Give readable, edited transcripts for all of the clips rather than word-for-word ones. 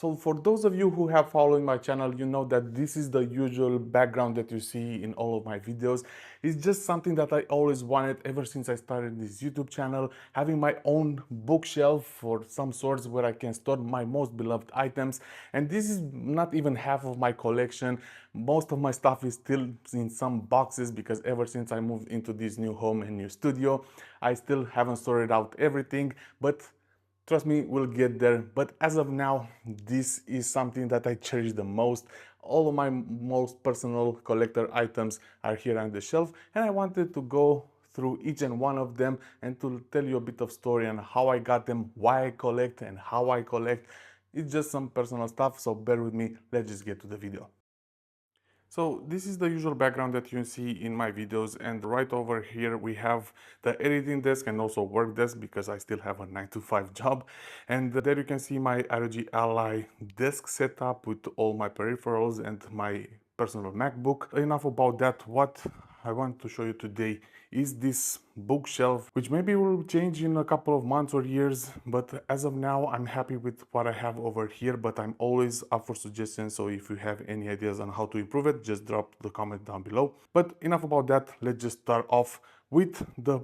So for those of you who have following my channel, you know that this is the usual background that you see in all of my videos. It's just something that I always wanted ever since I started this YouTube channel, having my own bookshelf or some sorts where I can store my most beloved items. And this is not even half of my collection. Most of my stuff is still in some boxes because ever since I moved into this new home and new studio, I still haven't sorted out everything, but trust me, we'll get there. But as of now, this is something that I cherish the most. All of my most personal collector items are here on the shelf, and I wanted to go through each and one of them and to tell you a bit of story on how I got them, why I collect and how I collect. It's just some personal stuff, so bear with me. Let's just get to the video. So this is the usual background that you see in my videos, and right over here we have the editing desk and also work desk because I still have a 9 to 5 job. And there you can see my ROG Ally desk setup with all my peripherals and my personal MacBook. Enough about that. What I want to show you today is this bookshelf, which maybe will change in a couple of months or years, but as of now I'm happy with what I have over here. But I'm always up for suggestions, so if you have any ideas on how to improve it, just drop the comment down below. But enough about that, let's just start off with the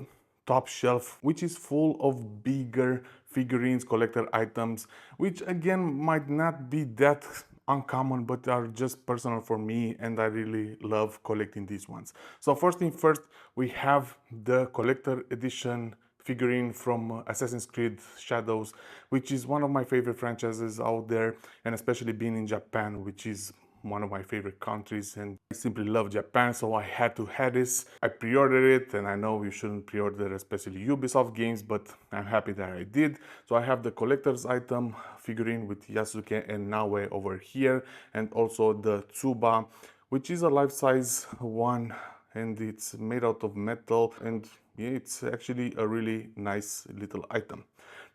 top shelf, which is full of bigger figurines, collector items, which again might not be that uncommon, but are just personal for me, and I really love collecting these ones. So first thing first, we have the collector edition figurine from Assassin's Creed Shadows, which is one of my favorite franchises out there, and especially being in Japan, which is one of my favorite countries, and I simply love Japan, so I had to have this. I pre-ordered it, and I know you shouldn't pre-order especially Ubisoft games, but I'm happy that I did. So I have the collector's item figurine with Yasuke and Naue over here, and also the Tsuba, which is a life-size one, and it's made out of metal, and yeah, it's actually a really nice little item.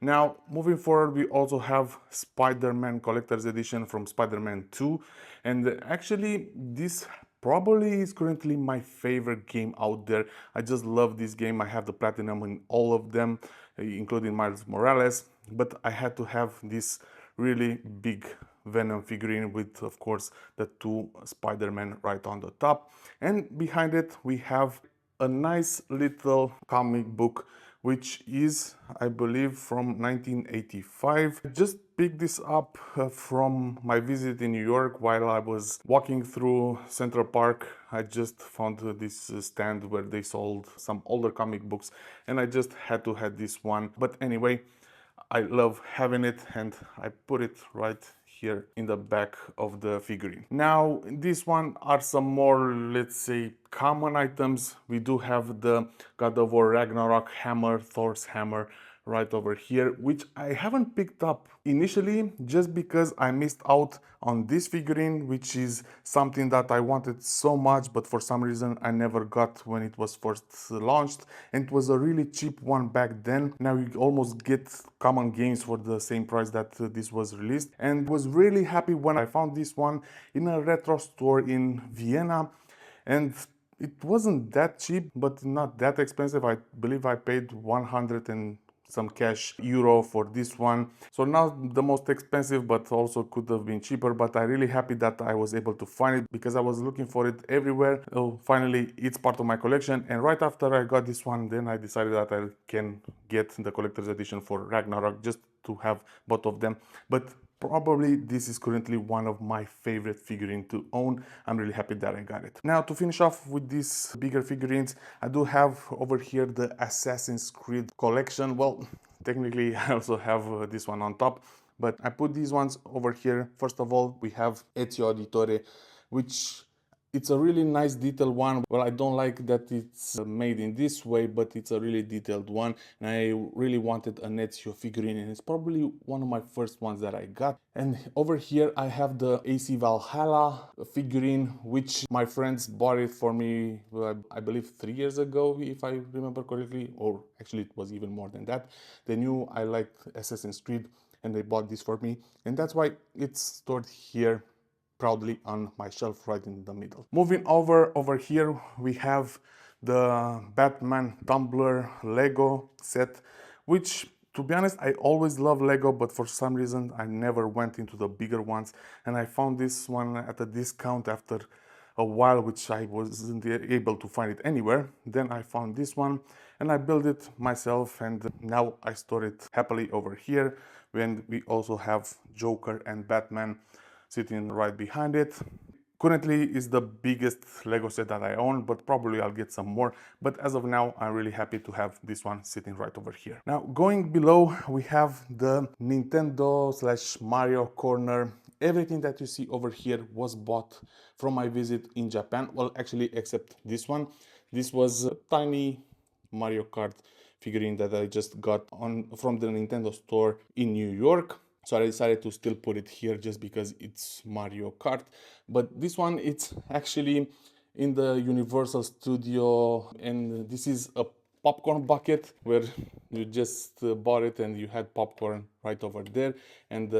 Now, moving forward, we also have Spider-Man Collector's Edition from Spider-Man 2. And actually, this probably is currently my favorite game out there. I just love this game. I have the platinum in all of them, including Miles Morales. But I had to have this really big Venom figurine with, of course, the two Spider-Man right on the top. And behind it, we have a nice little comic book, which is, I believe, from 1985. I just picked this up from my visit in New York while I was walking through Central Park. I just found this stand where they sold some older comic books, and I just had to have this one. But anyway, I love having it, and I put it right here in the back of the figurine. Now, this one are some more, let's say, common items. We do have the God of War Ragnarok hammer, Thor's hammer, right over here, which I haven't picked up initially just because I missed out on this figurine, which is something that I wanted so much, but for some reason I never got when it was first launched, and it was a really cheap one back then. Now you almost get common games for the same price that this was released, and was really happy when I found this one in a retro store in Vienna. And it wasn't that cheap, but not that expensive. I believe I paid 100 and some cash euro for this one. So not the most expensive, but also could have been cheaper. But I'm really happy that I was able to find it because I was looking for it everywhere. So finally it's part of my collection. And right after I got this one, then I decided that I can get the collector's edition for Ragnarok just to have both of them. But probably this is currently one of my favorite figurine to own. I'm really happy that I got it. Now, to finish off with these bigger figurines, I do have over here the Assassin's Creed collection. Well, technically I also have this one on top, but I put these ones over here. First of all, we have Ezio Auditore, which it's a really nice detailed one. Well, I don't like that it's made in this way, but it's a really detailed one. And I really wanted an Ezio figurine, and it's probably one of my first ones that I got. And over here I have the AC Valhalla figurine, which my friends bought it for me, I believe 3 years ago, if I remember correctly, or actually it was even more than that. They knew I liked Assassin's Creed and they bought this for me, and that's why it's stored here proudly on my shelf right in the middle. Moving over here, we have the Batman Tumbler Lego set, which To be honest, I always love Lego, but for some reason I never went into the bigger ones, and I found this one at a discount after a while, which I wasn't able to find it anywhere. Then I found this one and I built it myself, and now I store it happily over here. When we also have Joker and Batman sitting right behind it. Currently is the biggest Lego set that I own, but probably I'll get some more. But as of now, I'm really happy to have this one sitting right over here. Now, going below, we have the Nintendo / Mario corner. Everything that you see over here was bought from my visit in Japan. Well, actually, except this one. This was a tiny Mario Kart figurine that I just got from the Nintendo store in New York. So I decided to still put it here just because it's Mario Kart. But this one, it's actually in the Universal Studio, and this is a popcorn bucket where you just bought it and you had popcorn right over there, and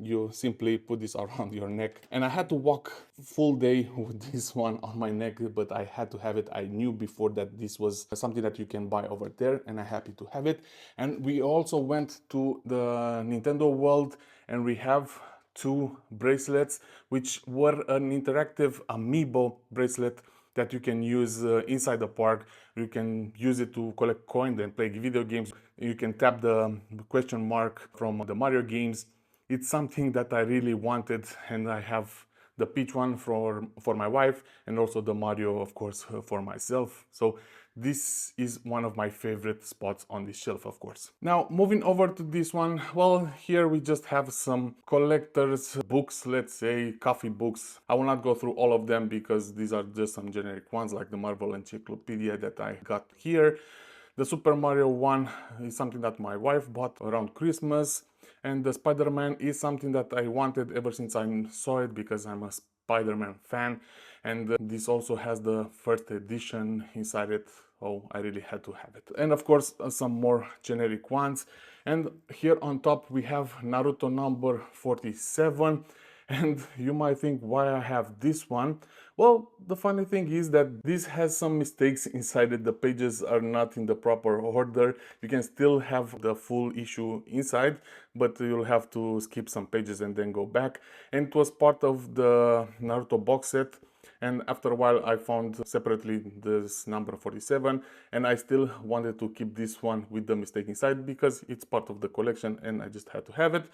you simply put this around your neck. And I had to walk full day with this one on my neck, but I had to have it. I knew before that this was something that you can buy over there, and I'm happy to have it. And we also went to the Nintendo World, and we have two bracelets, which were an interactive Amiibo bracelet that you can use inside the park. You can use it to collect coins and play video games. You can tap the question mark from the Mario games. It's something that I really wanted, and I have the Peach one for my wife, and also the Mario, of course, for myself. So this is one of my favorite spots on this shelf, of course. Now, moving over to this one, well, here we just have some collector's books, let's say coffee books. I will not go through all of them because these are just some generic ones, like the Marvel Encyclopedia that I got here. The Super Mario one is something that my wife bought around Christmas, and the Spider-Man is something that I wanted ever since I saw it because I'm a Spider-Man fan, and this also has the first edition inside it. Oh, I really had to have it. And of course, some more generic ones. And here on top we have Naruto number 47. And you might think why I have this one. Well, the funny thing is that this has some mistakes inside it. The pages are not in the proper order. You can still have the full issue inside, but you'll have to skip some pages and then go back. And it was part of the Naruto box set. And after a while I found separately this number 47, and I still wanted to keep this one with the mistake inside because it's part of the collection and I just had to have it.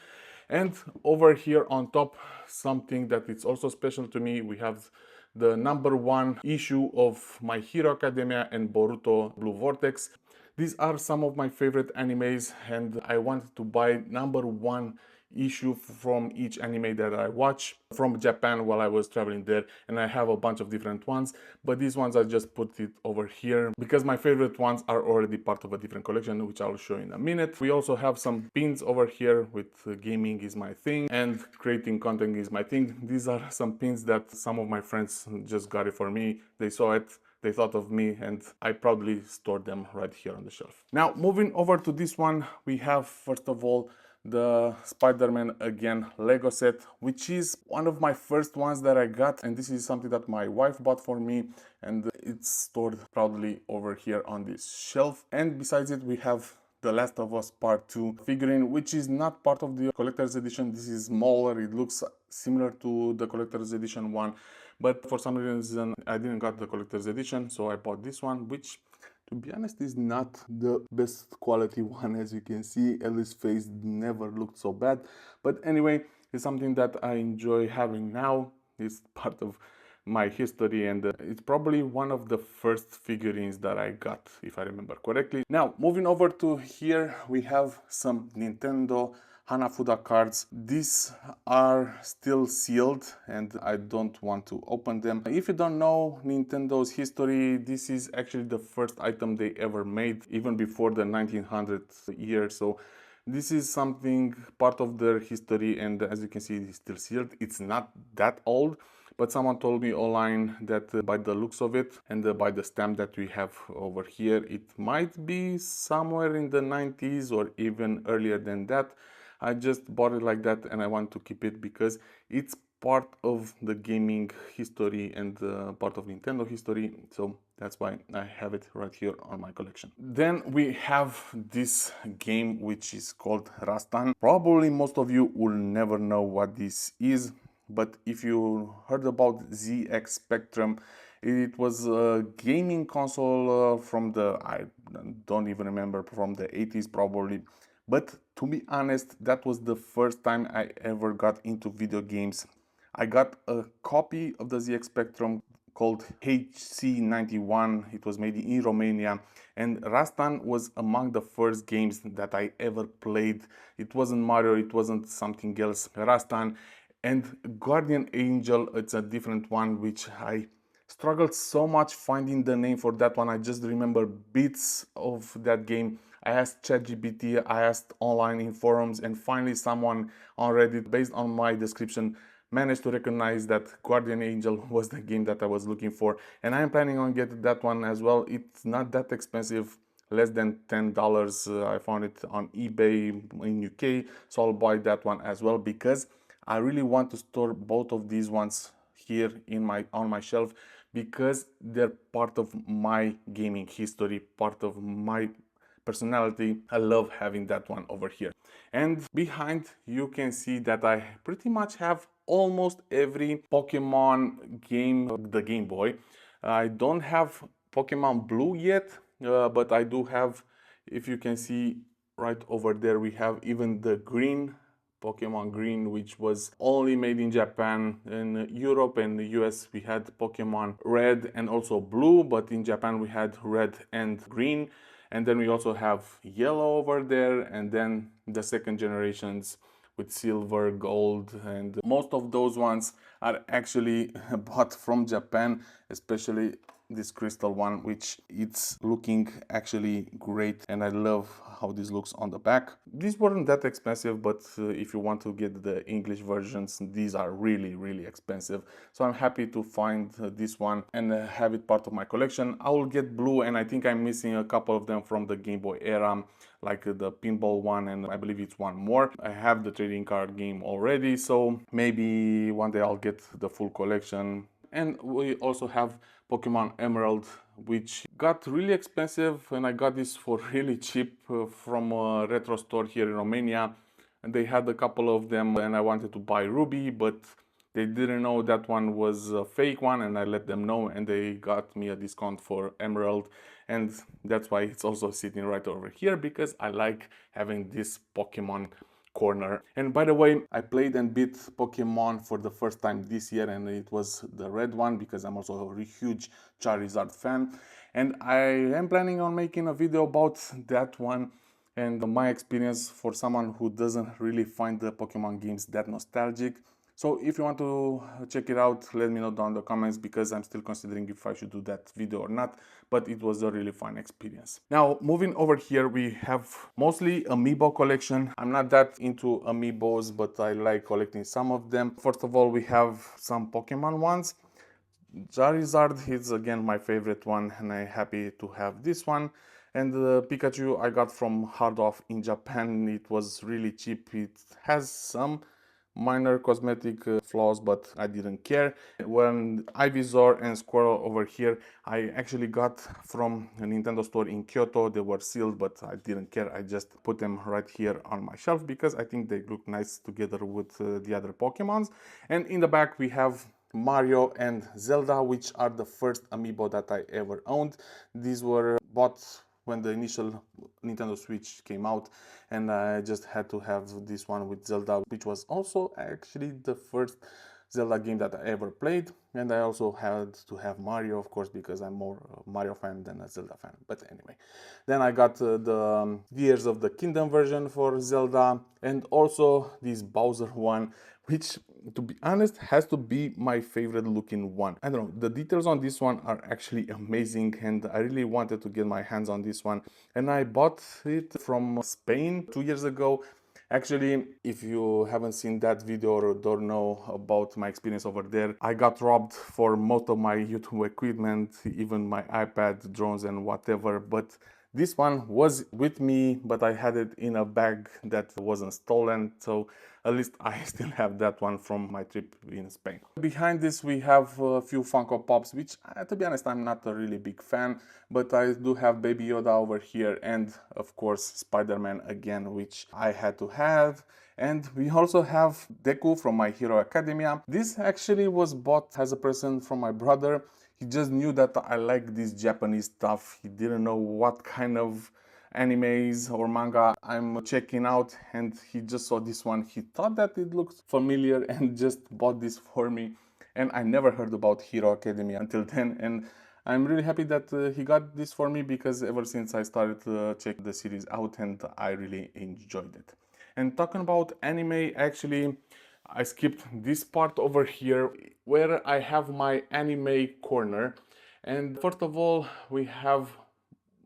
And over here on top, something that is also special to me, we have the number 1 issue of My Hero Academia and Boruto Blue Vortex. These are some of my favorite animes, and I wanted to buy number 1 issue from each anime that I watch from Japan while I was traveling there, and I have a bunch of different ones, but these ones I just put it over here because my favorite ones are already part of a different collection, which I'll show in a minute. We also have some pins over here with gaming is my thing and creating content is my thing. These are some pins that some of my friends just got it for me. They saw it, they thought of me, and I proudly stored them right here on the shelf. Now, moving over to this one, we have first of all the Spider-Man again Lego set, which is one of my first ones that I got, and this is something that my wife bought for me, and it's stored proudly over here on this shelf. And besides it, we have the Last of Us Part 2 figurine, which is not part of the collector's edition. This is smaller, it looks similar to the collector's edition one, but for some reason I didn't got the collector's edition, so I bought this one, which to be honest is not the best quality one. As you can see, Ellie's face never looked so bad, but anyway, it's something that I enjoy having now. It's part of my history, and it's probably one of the first figurines that I got, if I remember correctly. Now, moving over to here, we have some Nintendo Hanafuda cards. These are still sealed and I don't want to open them. If you don't know Nintendo's history, this is actually the first item they ever made, even before the 1900th year. So this is something part of their history, and as you can see, it's still sealed. It's not that old, but someone told me online that by the looks of it and by the stamp that we have over here, it might be somewhere in the 90s or even earlier than that. I just bought it like that, and I want to keep it because it's part of the gaming history and part of Nintendo history. So That's why I have it right here on my collection. Then we have this game which is called Rastan. Probably most of you will never know what this is, but if you heard about ZX Spectrum, it was a gaming console from the, I don't even remember, from the 80s probably. But to be honest, that was the first time I ever got into video games. I got a copy of the ZX Spectrum called HC91. It was made in Romania, and Rastan was among the first games that I ever played. It wasn't Mario, it wasn't something else. Rastan and Guardian Angel, it's a different one, which I struggled so much finding the name for that one. I just remember bits of that game. I asked ChatGPT, I asked online in forums, and finally someone on Reddit, based on my description, managed to recognize that Guardian Angel was the game that I was looking for. And I am planning on getting that one as well. It's not that expensive, less than $10. I found it on eBay in UK, so I'll buy that one as well, because I really want to store both of these ones here on my shelf, because they're part of my gaming history, part of my personality. I love having that one over here. And behind you can see that I pretty much have almost every Pokemon game of the Game Boy. I don't have Pokemon Blue yet, but I do have, if you can see right over there, we have even the green Pokemon Green, which was only made in Japan. In Europe and the US we had Pokemon Red and also Blue, but in Japan we had Red and Green. And then we also have Yellow over there, and then the second generations with Silver, Gold, and most of those ones are actually bought from Japan, especially this crystal one, which it's looking actually great, and I love how this looks on the back. These weren't that expensive, but if you want to get the English versions, these are really expensive. So I'm happy to find this one and have it part of my collection. I will get Blue, and I think I'm missing a couple of them from the Game Boy era, like the pinball one, and I believe it's one more. I have the trading card game already, so maybe one day I'll get the full collection. And we also have Pokemon Emerald, which got really expensive, and I got this for really cheap from a retro store here in Romania. And they had a couple of them, and I wanted to buy Ruby, but they didn't know that one was a fake one, and I let them know, and they got me a discount for Emerald. And that's why it's also sitting right over here, because I like having this Pokemon corner. And by the way, I played and beat Pokemon for the first time this year, and it was the red one, because I'm also a huge Charizard fan. And I am planning on making a video about that one and my experience for someone who doesn't really find the Pokemon games that nostalgic. So if you want to check it out, let me know down in the comments, because I'm still considering if I should do that video or not, but it was a really fun experience. Now, moving over here, we have mostly Amiibo collection. I'm not that into Amiibos, but I like collecting some of them. First of all, we have some Pokemon ones. Charizard is again my favorite one, and I'm happy to have this one. And the Pikachu I got from Hard Off in Japan. It was really cheap. It has some minor cosmetic flaws, but I didn't care. When Ivysaur and Squirrel over here, I actually got from a Nintendo store in Kyoto. They were sealed, but I didn't care. I just put them right here on my shelf, because I think they look nice together with the other Pokemons. And in the back we have Mario and Zelda, which are the first Amiibo that I ever owned. These were bought when the initial Nintendo Switch came out, and I just had to have this one with Zelda, which was also actually the first Zelda game that I ever played. And I also had to have Mario, of course, because I'm more a Mario fan than a Zelda fan. But anyway, then I got the Tears of the Kingdom version for Zelda, and also this Bowser one, which, to be honest, has to be my favorite looking one. I don't know, the details on this one are actually amazing, and I really wanted to get my hands on this one. And I bought it from Spain 2 years ago. Actually, if you haven't seen that video or don't know about my experience over there, I got robbed for most of my YouTube equipment, even my iPad, drones and whatever. But This one was with me, but I had it in a bag that wasn't stolen, so at least I still have that one from my trip in Spain. Behind this we have a few Funko Pops, which to be honest I'm not a really big fan, but I do have Baby Yoda over here and of course Spider-Man again, which I had to have. And we also have Deku from My Hero Academia. This actually was bought as a present from my brother. He just knew that I like this Japanese stuff. He didn't know what kind of animes or manga I'm checking out, and he just saw this one. He thought that it looked familiar and just bought this for me. And I never heard about Hero Academia until then, and I'm really happy that he got this for me, because ever since I started to check the series out, and I really enjoyed it. And talking about anime, actually I skipped this part over here where I have my anime corner. And first of all, we have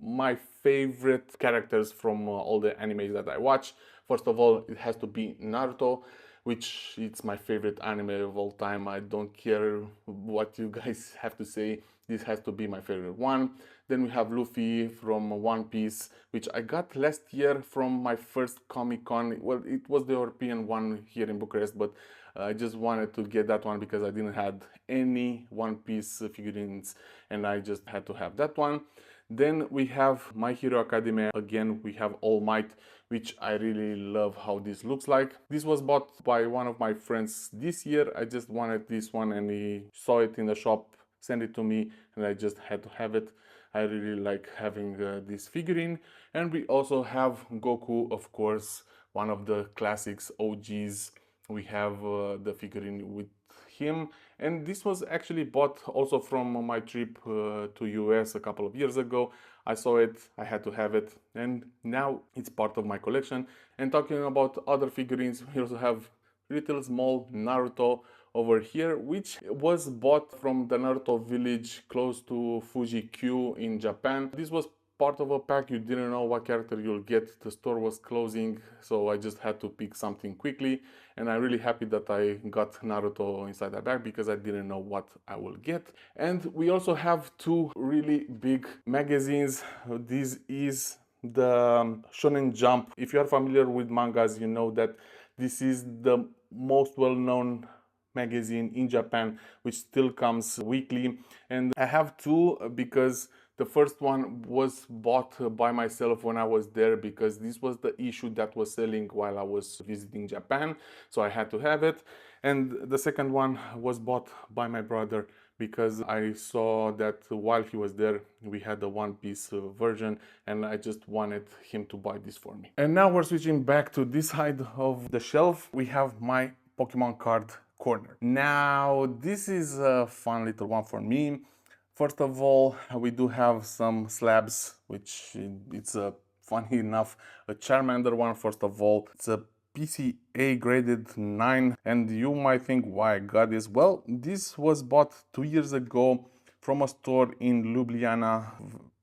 my favorite characters from all the animes that I watch. First of all, it has to be Naruto, which it's my favorite anime of all time. I don't care what you guys have to say. This has to be my favorite one. Then we have Luffy from One Piece, which I got last year from my first Comic-Con. Well, it was the European one here in Bucharest, but I just wanted to get that one because I didn't have any One Piece figurines, and I just had to have that one. Then we have My Hero Academia. Again, we have All Might, which I really love how this looks like. This was bought by one of my friends this year. I just wanted this one and he saw it in the shop, sent it to me, and I just had to have it. I really like having this figurine. And we also have Goku, of course, one of the classics, OGs. We have the figurine with him, and this was actually bought also from my trip to US a couple of years ago. I saw it, I had to have it, and now it's part of my collection. And talking about other figurines, we also have little small Naruto over here, which was bought from the Naruto village close to Fuji Q in Japan. This was part of a pack. You didn't know what character you'll get. The store was closing, so I just had to pick something quickly, and I'm really happy that I got Naruto inside that bag because I didn't know what I will get. And we also have two really big magazines. This is the Shonen Jump. If you are familiar with mangas, you know that this is the most well-known magazine in Japan, which still comes weekly. And I have two because the first one was bought by myself when I was there, because this was the issue that was selling while I was visiting Japan, so I had to have it. And the second one was bought by my brother because I saw that while he was there we had the One Piece version, and I just wanted him to buy this for me. And now we're switching back to this side of the shelf. We have my Pokemon card corner. Now this is a fun little one for me. First of all, we do have some slabs, which it's a funny enough a Charmander one. First of all, it's a PCA graded 9, and you might think why I got this. Well, this was bought 2 years ago from a store in Ljubljana,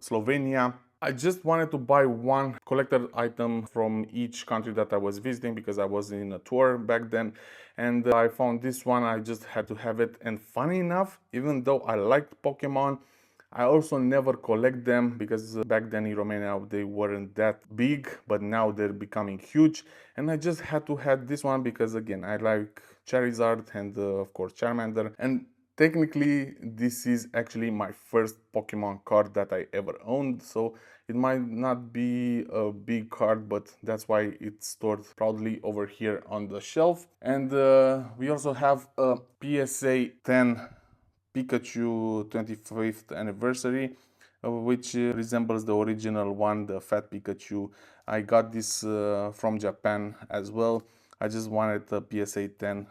Slovenia. I just wanted to buy one collector item from each country that I was visiting because I was in a tour back then, and I found this one. I just had to have it. And funny enough, even though I liked Pokemon, I also never collect them because back then in Romania they weren't that big, but now they're becoming huge. And I just had to have this one because again I like Charizard and of course Charmander, and technically this is actually my first Pokemon card that I ever owned, so it might not be a big card, but that's why it's stored proudly over here on the shelf. And we also have a PSA 10 Pikachu 25th anniversary, which resembles the original one, the Fat Pikachu. I got this from Japan as well. I just wanted a PSA 10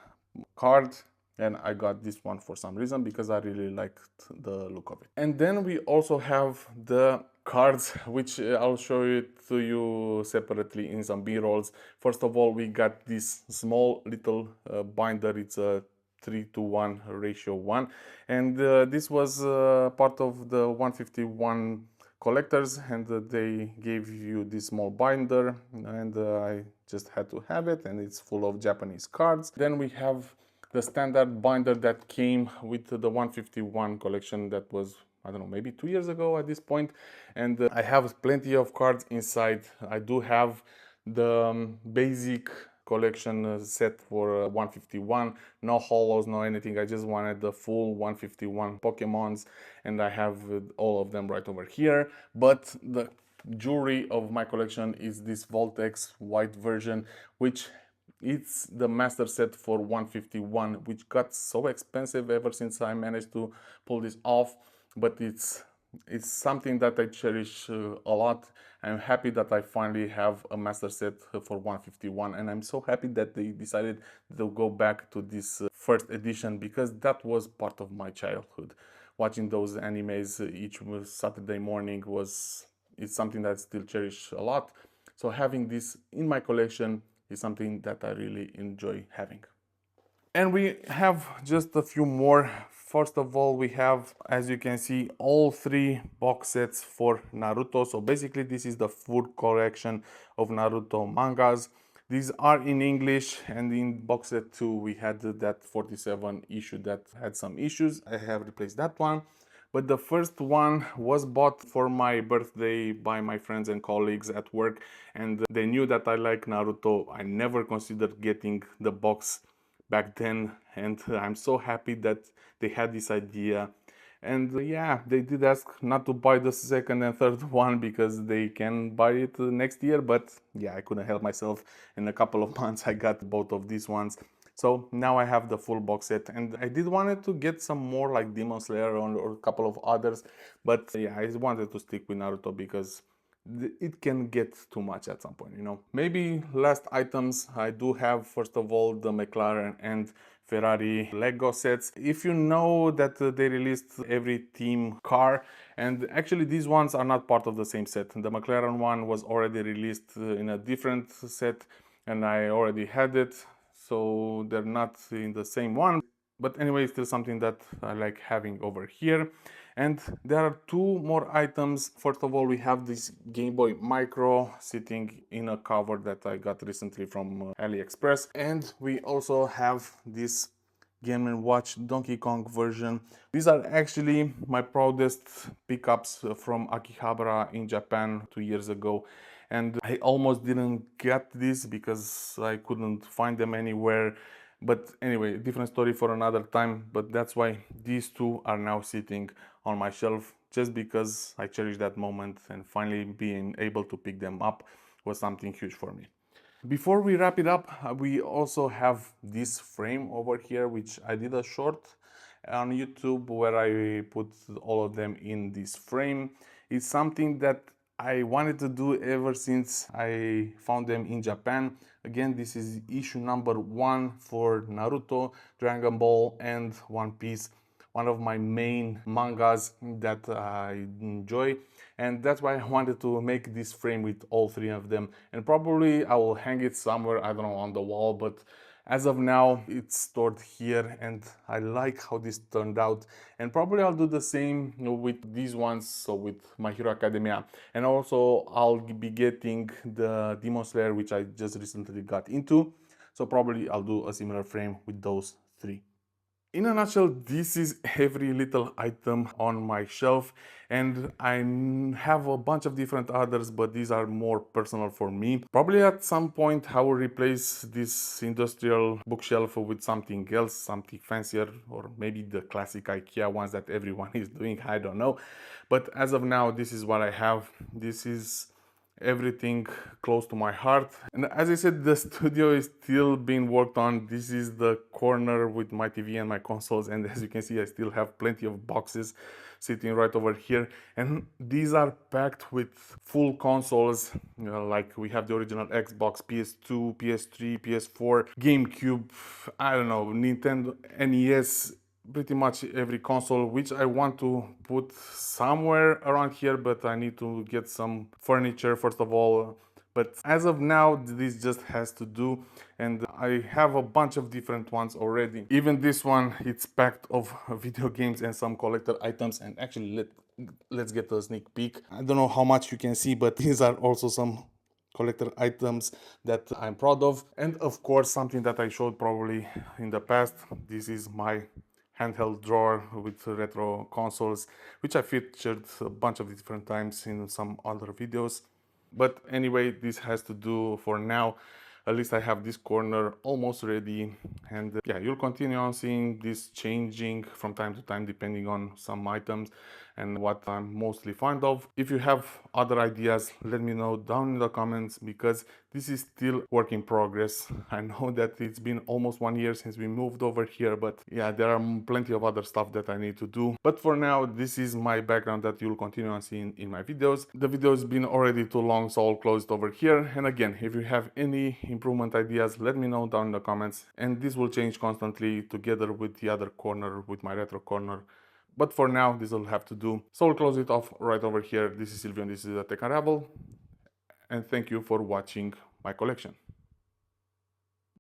card, and I got this one for some reason because I really liked the look of it. And then we also have the cards, which I'll show it to you separately in some B-rolls. First of all, we got this small little binder. It's a 3:1 ratio 1, and this was part of the 151 collectors, and they gave you this small binder, and I just had to have it, and it's full of Japanese cards. Then we have the standard binder that came with the 151 collection that was I don't know, maybe 2 years ago at this point, and I have plenty of cards inside. I do have the basic collection set for 151, no holos, no anything. I just wanted the full 151 Pokemons, and I have all of them right over here. But the jewelry of my collection is this Voltex white version, which it's the master set for 151, which got so expensive ever since I managed to pull this off. But it's something that I cherish a lot. I'm happy that I finally have a master set for 151, and I'm so happy that they decided to go back to this first edition, because that was part of my childhood. Watching those animes each Saturday morning is something that I still cherish a lot. So having this in my collection is something that I really enjoy having. And we have just a few more. First of all, we have, as you can see, all three box sets for Naruto. So basically this is the full collection of Naruto mangas. These are in English, and in box set 2 we had that 47 issue that had some issues. I have replaced that one. But the first one was bought for my birthday by my friends and colleagues at work, and they knew that I like Naruto. I never considered getting the box back then, and I'm so happy that they had this idea. And yeah, they did ask not to buy the second and third one because they can buy it next year, but yeah, I couldn't help myself. In a couple of months I got both of these ones. So now I have the full box set, and I did wanted to get some more like Demon Slayer or a couple of others, but yeah, I wanted to stick with Naruto because it can get too much at some point, you know. Maybe last items, I do have first of all the McLaren and Ferrari Lego sets. If you know that they released every team car, and actually these ones are not part of the same set. The McLaren one was already released in a different set, and I already had it, so they're not in the same one. But anyway, it's still something that I like having over here. And there are two more items. First of all, we have this Game Boy Micro sitting in a cover that I got recently from AliExpress. And we also have this Game & Watch Donkey Kong version. These are actually my proudest pickups from Akihabara in Japan 2 years ago. And I almost didn't get this because I couldn't find them anywhere. But anyway, different story for another time. But that's why these two are now sitting on my shelf, just because I cherish that moment, and finally being able to pick them up was something huge for me. Before we wrap it up, we also have this frame over here, which I did a short on YouTube where I put all of them in this frame. It's something that I wanted to do ever since I found them in Japan. Again, this is issue number 1 for Naruto, Dragon Ball, and One Piece. One of my main mangas that I enjoy, and that's why I wanted to make this frame with all three of them. And probably I will hang it somewhere, I don't know, on the wall, but as of now it's stored here, and I like how this turned out. And probably I'll do the same with these ones, so with My Hero Academia, and also I'll be getting the Demon Slayer, which I just recently got into, so probably I'll do a similar frame with those three. In a nutshell, this is every little item on my shelf, and I have a bunch of different others, but these are more personal for me. Probably at some point I will replace this industrial bookshelf with something else, something fancier, or maybe the classic IKEA ones that everyone is doing, I don't know. But as of now, this is what I have. This is everything close to my heart. And as I said, the studio is still being worked on. This is the corner with my TV and my consoles, and as you can see, I still have plenty of boxes sitting right over here, and these are packed with full consoles, like we have the original Xbox, PS2, PS3, PS4, GameCube, I don't know, Nintendo NES, pretty much every console, which I want to put somewhere around here, but I need to get some furniture first of all. But as of now, this just has to do, and I have a bunch of different ones already. Even this one, it's packed of video games and some collector items. And actually, let's get a sneak peek. I don't know how much you can see, but these are also some collector items that I'm proud of. And of course, something that I showed probably in the past, this is my handheld drawer with retro consoles, which I featured a bunch of different times in some other videos. But anyway, this has to do for now. At least I have this corner almost ready, and yeah, you'll continue on seeing this changing from time to time depending on some items and what I'm mostly fond of. If you have other ideas, let me know down in the comments, because this is still work in progress. I know that it's been almost 1 year since we moved over here, but yeah, there are plenty of other stuff that I need to do. But for now, this is my background that you'll continue on seeing in my videos. The video has been already too long, so I'll close it over here. And again, if you have any improvement ideas, let me know down in the comments, and this will change constantly together with the other corner, with my retro corner. But for now, this will have to do. So I'll close it off right over here. This is Silvio and this is the Tech Unravel. And thank you for watching my collection.